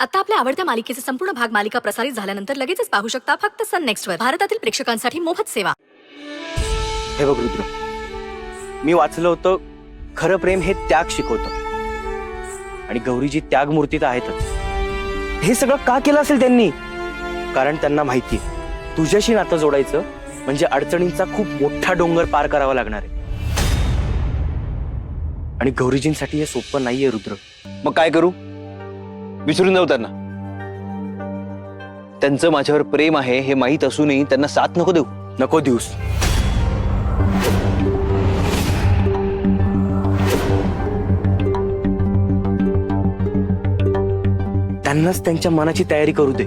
आता आपल्या आवडत्या मालिकेचे संपूर्ण भाग मालिका प्रसारित झाल्यानंतर लगेचच पाहू शकता फक्त सन नेक्स्ट वर. भारतातील प्रेक्षकांसाठी मोफत सेवा. हे बघ रुद्र, मी वाचलं होतं खरं प्रेम हे त्याग शिकवतं आणि गौरीजी त्याग मूर्ती तर आहेतच. हे सगळं का केलं असेल त्यांनी? कारण त्यांना माहितीये तुझ्याशी नातं जोडायचं म्हणजे अडचणींचा खूप मोठा डोंगर पार करावा लागणार आहे आणि गौरीजींसाठी हे सोपं नाहीये रुद्र. मग काय करू? विसरून जाऊ त्यांना? त्यांचं माझ्यावर प्रेम आहे हे माहीत असूनही त्यांना साथ नको देऊ? नको देऊस. त्यांनाच त्यांच्या मनाची तयारी करू दे.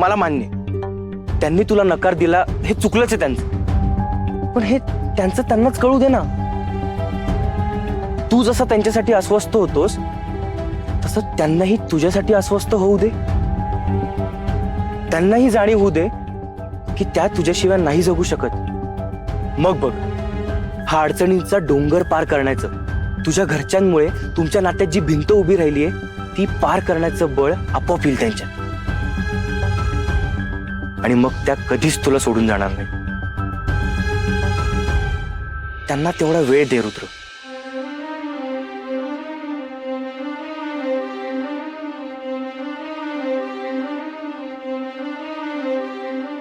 मला मान्य त्यांनी तुला नकार दिला हे चुकलंच आहे त्यांचं, पण हे त्यांचं त्यांनाच कळू दे ना. तू जसं त्यांच्यासाठी अस्वस्थ होतोस तसं त्यांनाही तुझ्यासाठी अस्वस्थ होऊ दे. त्यांनाही जाणीव होऊ दे की त्या तुझ्याशिवाय नाही जगू शकत. मग बघ, हा अडचणींचा डोंगर पार करण्याचं, तुझ्या घरच्यांमुळे तुमच्या नात्यात जी भिंत उभी राहिलीये ती पार करण्याचं बळ आपोआप येईल त्यांच्यात आणि मग त्या कधीच तुला सोडून जाणार नाही. त्यांना तेवढा वेळ दे रुद्र.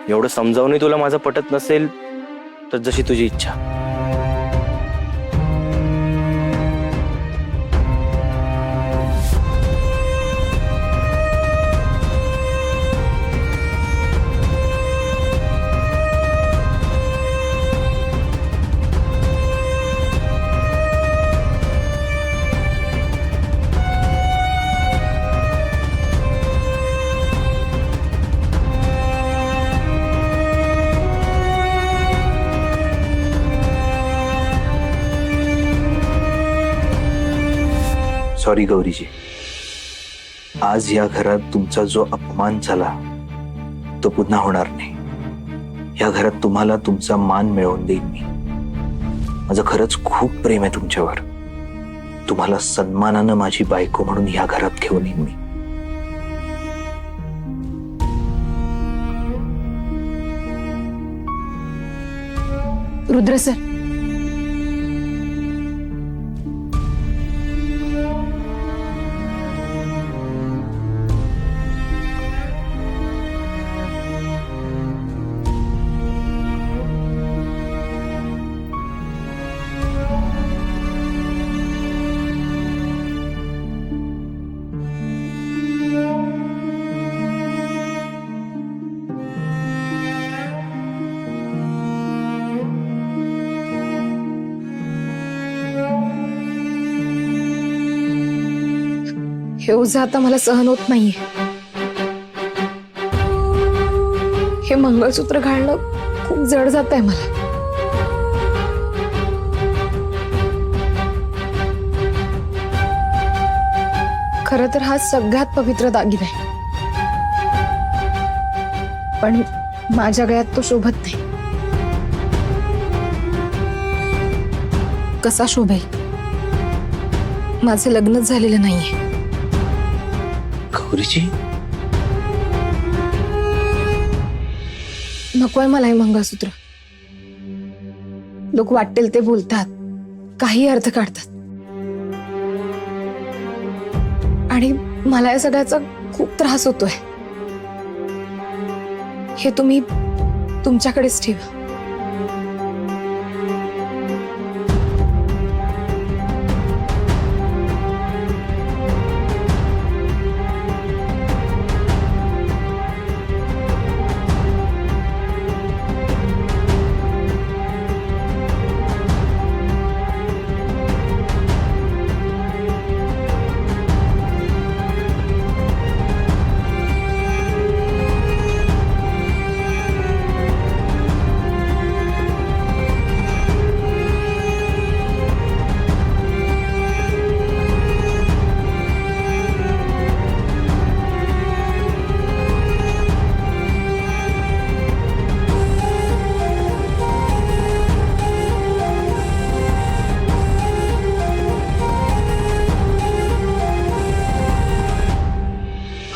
एवढं समजावूनही तुला माझं पटत नसेल तर जशी तुझी इच्छा. सॉरी गौरीजी, आज या घरात तुमचा जो अपमान झाला तो पुन्हा होणार नाही. या घरात तुम्हाला तुमचा मान मिळवून देईन मी. माझं खरंच खूप प्रेम आहे तुमच्यावर. तुम्हाला सन्मानानं माझी बायको म्हणून या घरात घेऊन येईन मी. रुद्र सर, हे ओझं आता मला सहन होत नाहीये. हे मंगळसूत्र घालणं खूप जड जात आहे मला. खरं तर हा सगळ्यात पवित्र दागिना आहे, पण माझ्या गळ्यात तो शोभत नाही. कसा शोभेल? माझं लग्नच झालेलं नाहीये. गौरीजी, नकोय मला हे मंगळसूत्र. लोक वाटेल ते बोलतात, काही अर्थ काढतात आणि मला या सगळ्याचा खूप त्रास होतोय. हे तुम्ही तुमच्याकडेच ठेवा.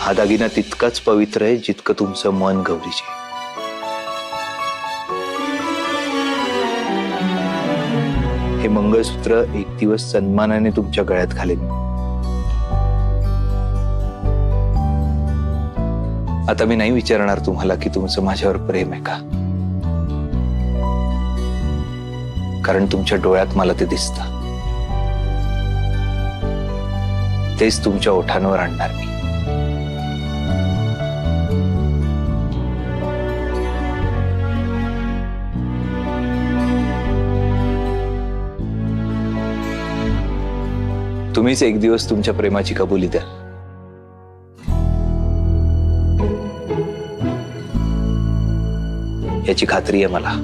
हा दागिना तितकाच पवित्र आहे जितकं तुमचं मन गौरीजी. हे मंगळसूत्र एक दिवस सन्मानाने तुमच्या गळ्यात घालेन. आता मी नाही विचारणार तुम्हाला की तुमचं माझ्यावर प्रेम आहे का, कारण तुमच्या डोळ्यात मला ते दिसतं. तेच तुमच्या ओठांवर आणणार मी. तुम्हीच एक दिवस तुमच्या प्रेमाची कबुली द्या. याची खात्री आहे मला.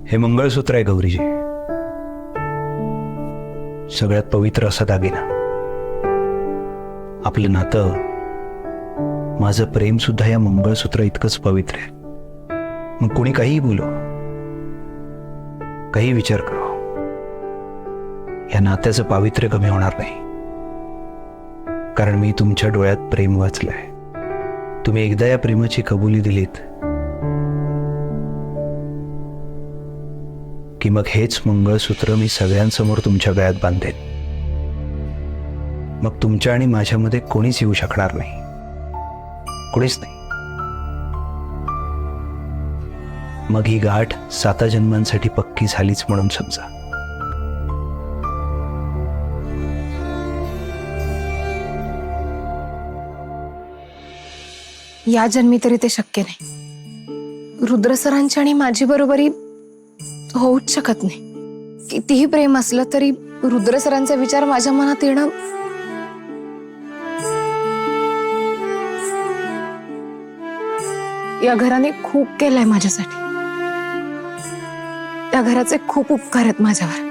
हे मंगळसूत्र आहे गौरीजी, सगळ्यात पवित्र असा दागिना. आपलं नातं, माझं प्रेम सुद्धा या मंगळसूत्र इतकंच पवित्र आहे. मग कोणी काहीही बोलो, काही विचार करो, या नात्याचं पावित्र्य कमी होणार नाही. कारण मी तुमच्या डोळ्यात प्रेम वाचलंय. तुम्ही एकदा या प्रेमाची कबुली दिलीत की मग हेच मंगळसूत्र मी सगळ्यांसमोर तुमच्या गळ्यात बांधेन. मग तुमच्या आणि माझ्यामध्ये कोणीच येऊ शकणार नाही, कोणीच नाही. मग ही गाठ 7 जन्मांसाठी पक्की झालीच म्हणून समजा. या जन्मी तरी ते शक्य नाही. रुद्र सरांची आणि माझी बरोबरी होऊच शकत नाही. कितीही प्रेम असलं तरी रुद्र सरांचा विचार माझ्या मनात येणं या घराने खूप केलंय माझ्यासाठी. या घराचे खूप उपकार आहेत माझ्यावर.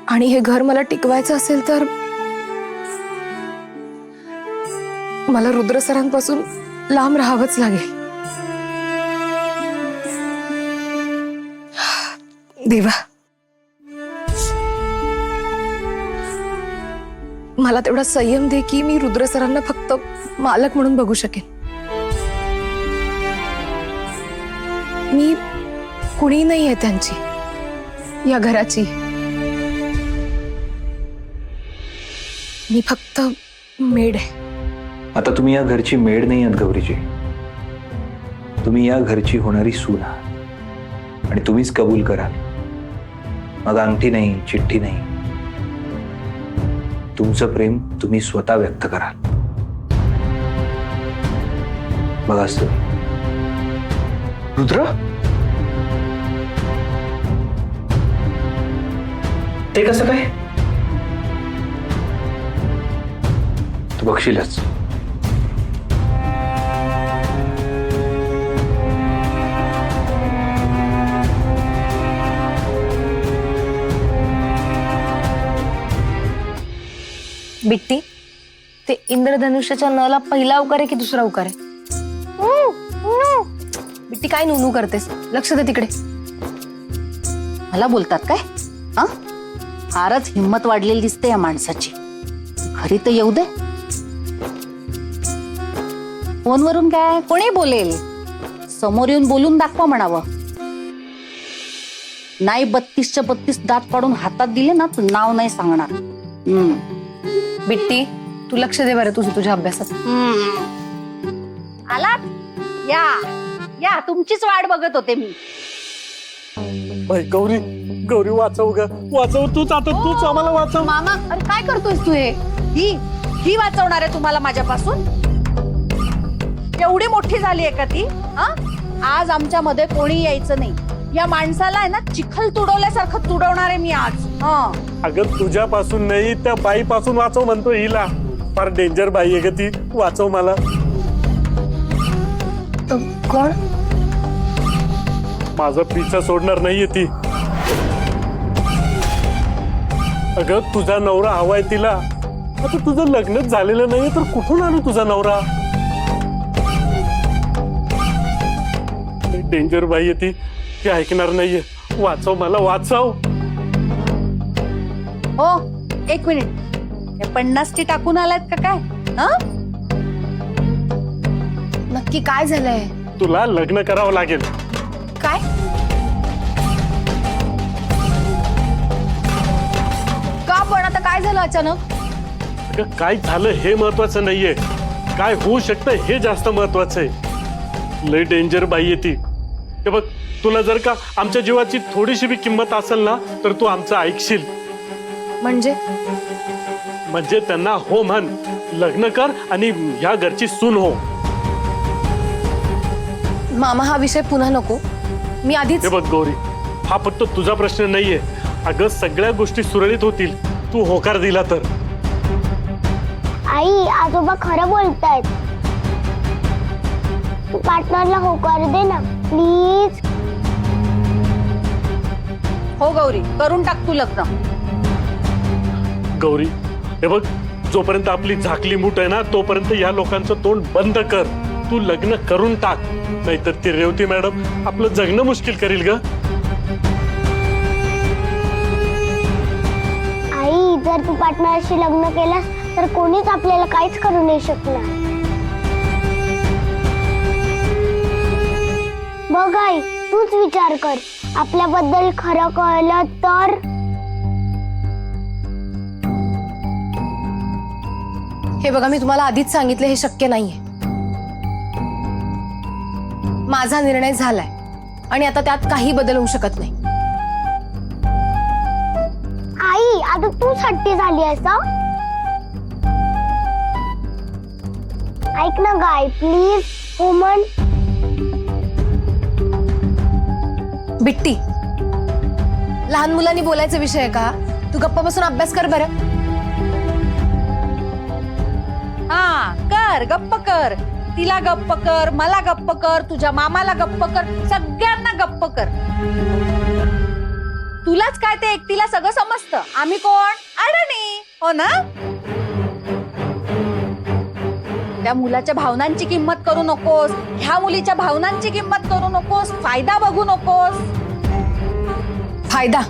आणि हे घर मला टिकवायचं असेल तर मला रुद्र सरांपासून लांब राहावंच लागेल. देवा, मला तेवढा संयम दे की मी रुद्र सरांना फक्त मालक म्हणून बघू शकेन. मी कुणी नाहीये त्यांची, या घराची. मी फक्त मेड आहे. आता तुम्ही या घरची मेड नाही आहात गौरीजी, तुम्ही या घरची होणारी सून आहात. आणि तुम्हीच कबूल कराल. मग अंगठी नाही, चिठ्ठी नाही, तुमचं प्रेम तुम्ही स्वतः व्यक्त कराल. बघा असं. रुद्र, ते कसं काय? तू बघशीलच. बिट्टी, ते इंद्रधनुष्याच्या नला पहिला उकार आहे की दुसरा उकार आहे? बिट्टी, काय नुनू करतेस? लक्ष दे तिकडे. मला बोलतात काय? हा, फारच हिंमत वाढलेली दिसते या माणसाची. घरी तर येऊ दे. फोनवरून काय कोणी बोलेल, समोर येऊन बोलून दाखवा म्हणावं. नाही 32च्या 32 दात काढून हातात दिले ना, तू नाव नाही सांगणार. बिट्टी, तू लक्ष दे बरं तुझ्या अभ्यासात. आलात? या या, तुमचीच वाट बघत होते मी. बाई गौरी, गौरी वाचव ग, वाचव तूच, आता तूच आम्हाला वाचव. मामा अरे काय करतोयस तू हे? ही वाचवणार आहे तुम्हाला माझ्यापासून? एवढी मोठी झाली आहे का ती? आज आमच्या मध्ये कोणी यायचं नाही. या माणसाला आहे ना चिखल तुडवल्यासारखं तुडवणार आहे मी आज. अगं तुझ्यापासून नाही, त्या बाईपासून वाचव म्हणतो हिला. फार डेंजर बाई आहे ग ती, वाचव मला. कोण? माझा पिछा सोडणार नाहीये ती. अगं तुझा नवरा हवाय तिला. आता तुझं लग्नच झालेलं नाहीये तर कुठून आणू तुझा नवरा? डेंजर बाई आहे ती, ती ऐकणार नाहीये. वाचव मला, वाचव. हो, एक मिनिट. हे 50 टाकून आलात का काय? नक्की काय झालंय? तुला लग्न करावं लागेल. काय? का पण आता काय झालं अचानक? अगं काय झालं हे महत्वाचं नाहीये, काय होऊ शकतं हे जास्त महत्वाचं आहे. लय डेंजर बाई आहे ती. हे बघ, तुला जर का आमच्या जीवाची थोडीशी बी किंमत असेल ना तर तू आमचं ऐकशील. म्हणजे त्यांना हो म्हण, लग्न कर आणि ह्या घरची सून हो. मामा हा विषय पुन्हा नको. मी आधीच. हे बघ गौरी, हा फक्त तुझा प्रश्न नाहीये. अगं सगळ्या गोष्टी सुरळीत होतील तू होकार दिला तर. आई आजोबा खरं बोलतायत. तू पार्टनरला होकार दे ना प्लीज. हो गौरी, करून टाक तू लग्न. गौरी हे बघ, जोपर्यंत आपली झाकली मूठ आहे ना तोपर्यंत या लोकांचं तोंड बंद कर. तू लग्न करून टाक, नाहीतर ती रेवती मॅडम आपलं जगणं मुश्किल करील ग. आई जर तू पार्टनरशी लग्न केलंस तर कोणीच आपल्याला काहीच करू नाही शकणार. बघ आई, तूच विचार कर, आपल्याबद्दल खरं कळलं तर. हे बघा, मी तुम्हाला आधीच सांगितलं हे शक्य नाहीये. माझा निर्णय झालाय आणि आता त्यात काही बदल होऊ शकत नाही. आई आता तूच हट्टी झाली असं. ऐक ना गाय प्लीज, हो म्हण. बिट्टी, लहान मुलांनी बोलायचा विषय आहे का? तू गप्पा बसून अभ्यास कर बरं. कर, गप्प कर. तिला गप्प कर, मला गप्प कर, तुझ्या मामाला गप्प कर, सगळ्यांना गप्प कर. तुलाच काय ते एकटीला सगळं समजतं. आम्ही कोण? अडणी, हो ना? त्या मुलाच्या भावनांची किंमत करू नकोस, ह्या मुलीच्या भावनांची किंमत करू नकोस, फायदा बघू नकोस. फायदा?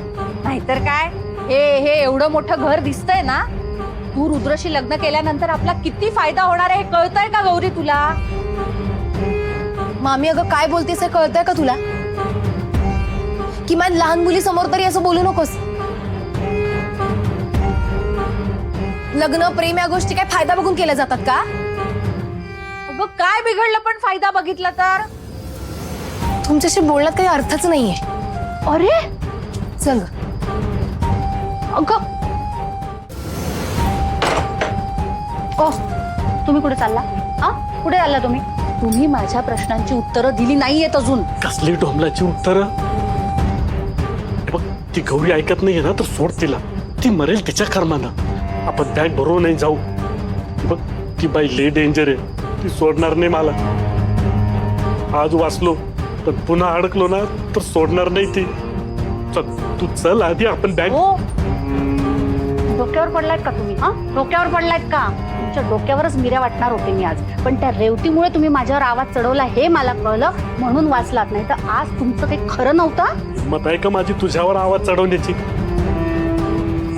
नाहीतर काय. हे एवढं मोठं घर दिसतंय ना, तू रुद्रशी लग्न केल्यानंतर आपला किती फायदा होणार आहे हे कळतंय का गौरी तुला? मामी अगं काय बोलतेस हे कळतंय का तुला? किमान लहान मुली समोर तरी असं बोलू नकोस. लग्न प्रेम या गोष्टी काय फायदा बघून केल्या जातात का? अगं काय बिघडलं पण फायदा बघितला तर? तुमच्याशी बोलण्यात काही अर्थच नाहीये. अरे चल अगं, ओ तुम्ही कुठे चालला? कुठे चालला तुम्ही? तुम्ही माझ्या प्रश्नांची उत्तरं दिली नाहीयेत अजून. कसली डोंबलाची उत्तर. बघ, ती गौरी ऐकत नाहीये ना तर सोड तिला. ती मरेल तिच्या कर्मानं. आपण बॅग भरून नाही जाऊ. बघ, ती बाई लय डेंजर आहे, ती सोडणार नाही मला. आज वाचलो पण पुन्हा अडकलो ना तर सोडणार नाही ती. चल तू चल आधी, आपण बॅग. हो, डोक्यावर पडलायत का तुम्ही? डोक्यावर पडलायत का? तुमच्या डोक्यावरच मिऱ्या वाटणार होते मी आज, पण त्या रेवतीमुळे तुम्ही माझ्यावर आवाज चढवला हे मला कळलं म्हणून वाचलात. नाही तर आज तुमचं काही खरं नव्हतं. हिम्मत आहे का माझी तुझ्यावर आवाज चढवण्याची?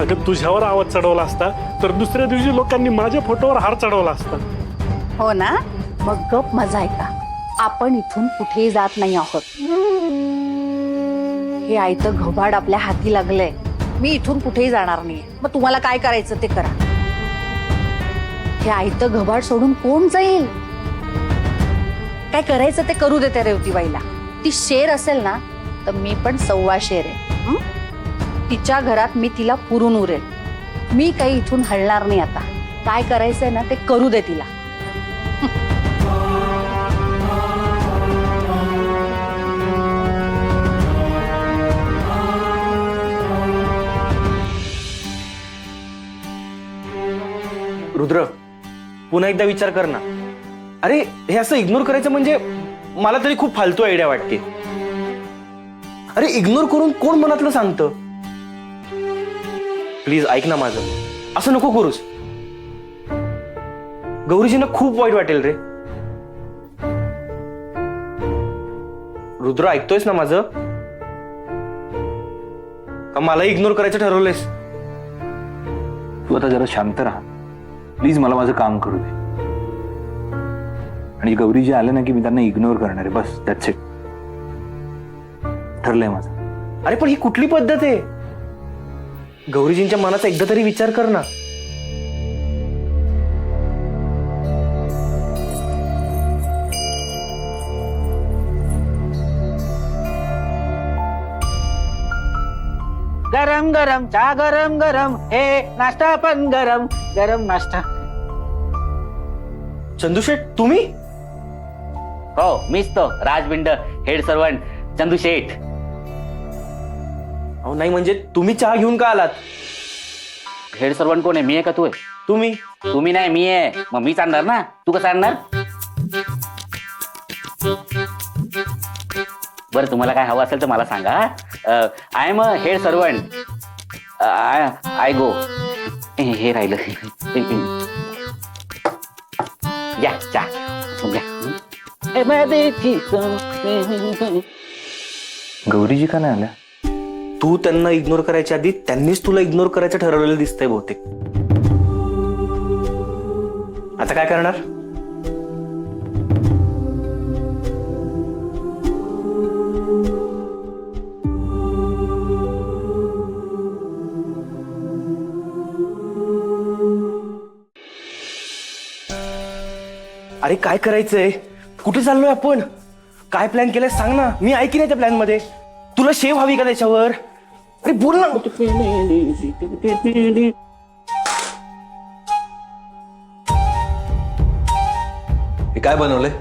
अगं तुझ्यावर आवाज चढवला असता तर दुसऱ्या दिवशी लोकांनी माझ्या फोटोवर हार चढवला असता. हो ना? मग गप मजा आहे का? आपण इथून कुठेही जात नाही आहोत. हे आयतं घोबाड आपल्या हाती लागलंय. मी इथून कुठेही जाणार नाही. मग तुम्हाला काय करायचं ते करा. हे आयतं घोबाड सोडून कोण जाईल? काय करायचं ते करू देते रेवतीबाईला. ती शेर असेल ना तर मी पण 1.25 शेर आहे. हं? तिच्या घरात मी तिला पुरून उरेल. मी काही इथून हलणार नाही आता. काय करायचंय ना ते करू दे तिला. रुद्र, पुन्हा एकदा विचार कर ना. अरे हे असं इग्नोर करायचं म्हणजे मला तरी खूप फालतू आयडिया वाटते. अरे इग्नोर करून कोण मनातलं सांगतं. प्लीज ऐक ना माझं, असं नको करूस. गौरीजींना खूप वाईट वाटेल रे. रुद्र, ऐकतोयस ना माझं? का मला इग्नोर करायचं ठरवलंयस? तू आता जरा शांत राहा प्लीज. मला माझं काम करू दे. आणि गौरी जे आले ना की मी त्यांना इग्नोर करणार आहे. बस दॅट्स इट. ठरलंय माझं. अरे पण ही कुठली पद्धत आहे? गौरीजींच्या मनाचा एकदा तरी विचार कर ना. गरम गरम चहा, गरम गरम हे नाश्ता पण गरम गरम नाश्ता. चंदू शेठ, तुम्ही? हो, मीच तो राजबिंड हेड सर्वंट चंदू शेठ. अहो नाही, म्हणजे तुम्ही चहा घेऊन का आलात? हेड सर्वंट कोण आहे? मी आहे का तू आहे? तुम्ही? तुम्ही नाही, मी आहे. मग मीच आणणार ना. तू कसं आणणार? बरं, तुम्हाला काय हवं असेल तर मला सांगा. I am a head servant. I go. हे राहिलं. या चहा घ्या. गौरीजी का नाही आल्या? तू त्यांना इग्नोर करायच्या आधी त्यांनीच तुला इग्नोर करायचं ठरवलेलं दिसतंय बहुतेक. आता काय करणार? अरे काय करायचंय? कुठे चाललोय आपण? काय प्लॅन केलाय सांग ना. मी ऐकी नाही त्या प्लॅन मध्ये. तुला शेव हवी का त्याच्यावर? अरे बोल ना. हे काय बनवलंय?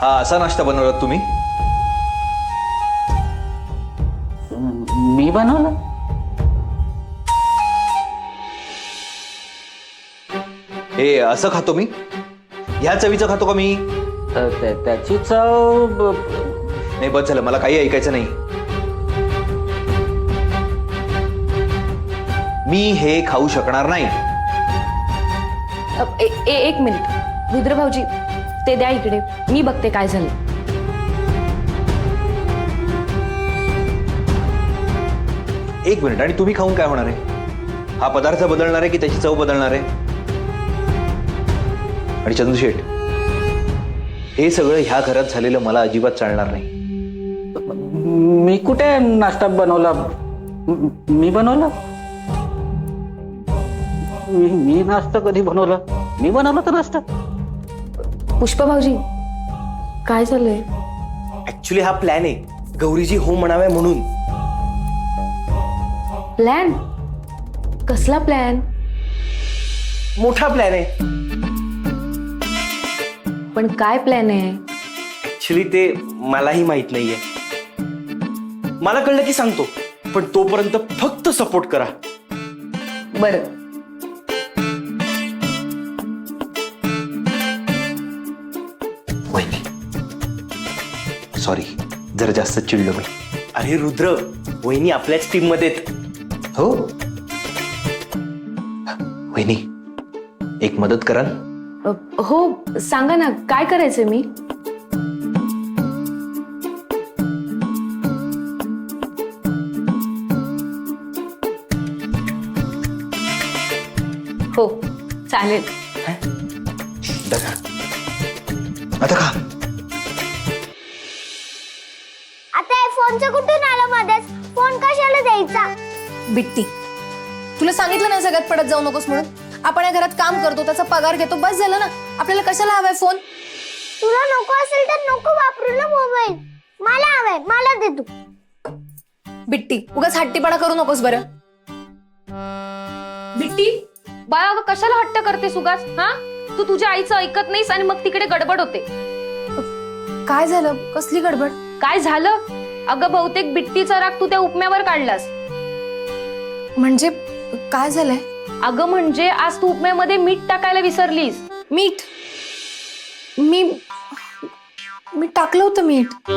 हा असा नाश्ता बनवलात तुम्ही? मी बनवलं? हे असं खातो मी? ह्या चवीचं खातो का मी? त्याची चव नाही, बस झालं. मला काही ऐकायचं नाही. मी हे खाऊ शकणार नाही. एक मिनिट रुद्र भाऊजी, ते द्या इकडे. मी बघते काय झालं. एक मिनिट. आणि तुम्ही खाऊन काय होणार आहे? हा पदार्थ बदलणार आहे की त्याची चव बदलणार आहे? आणि चंदू शेठ, हे सगळं ह्या घरात झालेलं मला अजिबात चालणार नाही. मी कुठे नाश्ता बनवला? मी बनवला? मी नाश्ता कधी बनवला? मी बनवला तर नाश्ता. पुष्पा भाऊजी, काय झालंय? ऍक्च्युली हा प्लॅन आहे, गौरीजी हो म्हणाव्या म्हणून. प्लॅन? कसला प्लॅन? मोठा प्लॅन आहे. पण काय प्लॅन आहे? ऍक्च्युली ते मलाही माहित नाहीये. मला कळलं की सांगतो, पण तोपर्यंत फक्त सपोर्ट करा. बरं, वहिनी सॉरी, जरा जास्त चिडलो मी. अरे रुद्र, वहिनी आपल्याच टीम मध्ये आहेत. हो वहिनी, एक मदत कराल? हो सांगा ना, काय करायचंय मी? हो चालेल. आता का? आता हे फोनचं कुठून आलं मध्येच? फोन कशाला द्यायचा? बिट्टी, तुला सांगितलं ना जगात पडत जाऊ नकोस म्हणून. आपण या घरात काम करतो, त्याचा पगार घेतो, बस झालं ना. आपल्याला कशाला हवाय फोन? तुला नको असेल तर नको वापरू ना मोबाईल. मला हवाय, मला दे तू. बिट्टी, उगाच हट्टीपणा करू नकोस बरं. बिट्टी, बाळा अगं कशाला हट्ट करते सुगास? हा, तू तुझ्या आईचं ऐकत नाहीस आणि मग तिकडे गडबड होते. काय झालं? कसली गडबड? काय झालं? अगं बहुतेक बिट्टीचा राग तू त्या उपम्यावर काढलास. म्हणजे काय झालंय? अगं म्हणजे आज तू उपम्यामध्ये मीठ टाकायला विसरलीस. मीठ? मी टाकलं होतं मीठ.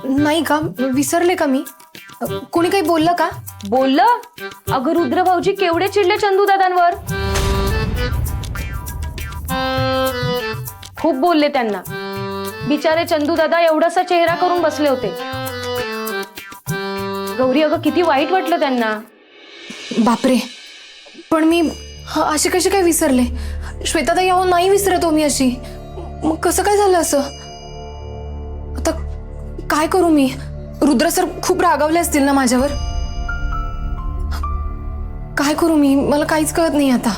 नाही का? विसरले का मी? कोणी काही बोललं का? बोललं? अगं रुद्र भाऊजी केवढे चिडले चंदू दादांवर. खूप बोलले त्यांना. बिचारे चंदू दादा एवढासा चेहरा करून बसले होते. गौरी अगं किती वाईट वाटलं त्यांना. बापरे, पण मी असे कसे काय विसरले? श्वेताताई अहो नाही विसरतो मी अशी. मग कसं काय झालं असं? आता काय करू मी? रुद्र सर खूप रागावले असतील ना माझ्यावर. काय करू मी? मला काहीच कळत नाही आता.